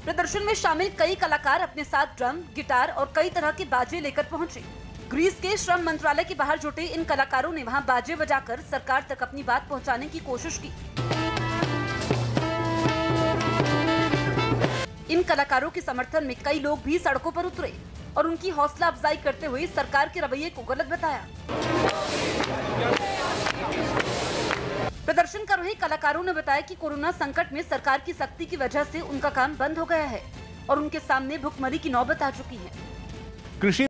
प्रदर्शन में शामिल कई कलाकार अपने साथ ड्रम, गिटार और कई तरह के बाजे लेकर पहुंचे। ग्रीस के श्रम मंत्रालय के बाहर जुटे इन कलाकारों ने वहां बाजे बजाकर सरकार तक अपनी बात पहुंचाने की कोशिश की। इन कलाकारों के समर्थन में कई लोग भी सड़कों पर उतरे और उनकी हौसला अफजाई करते हुए सरकार के रवैये को गलत बताया। प्रदर्शन कर रहे कलाकारों ने बताया कि कोरोना संकट में सरकार की सख्ती की वजह से उनका काम बंद हो गया है और उनके सामने भुखमरी की नौबत आ चुकी है। कृषि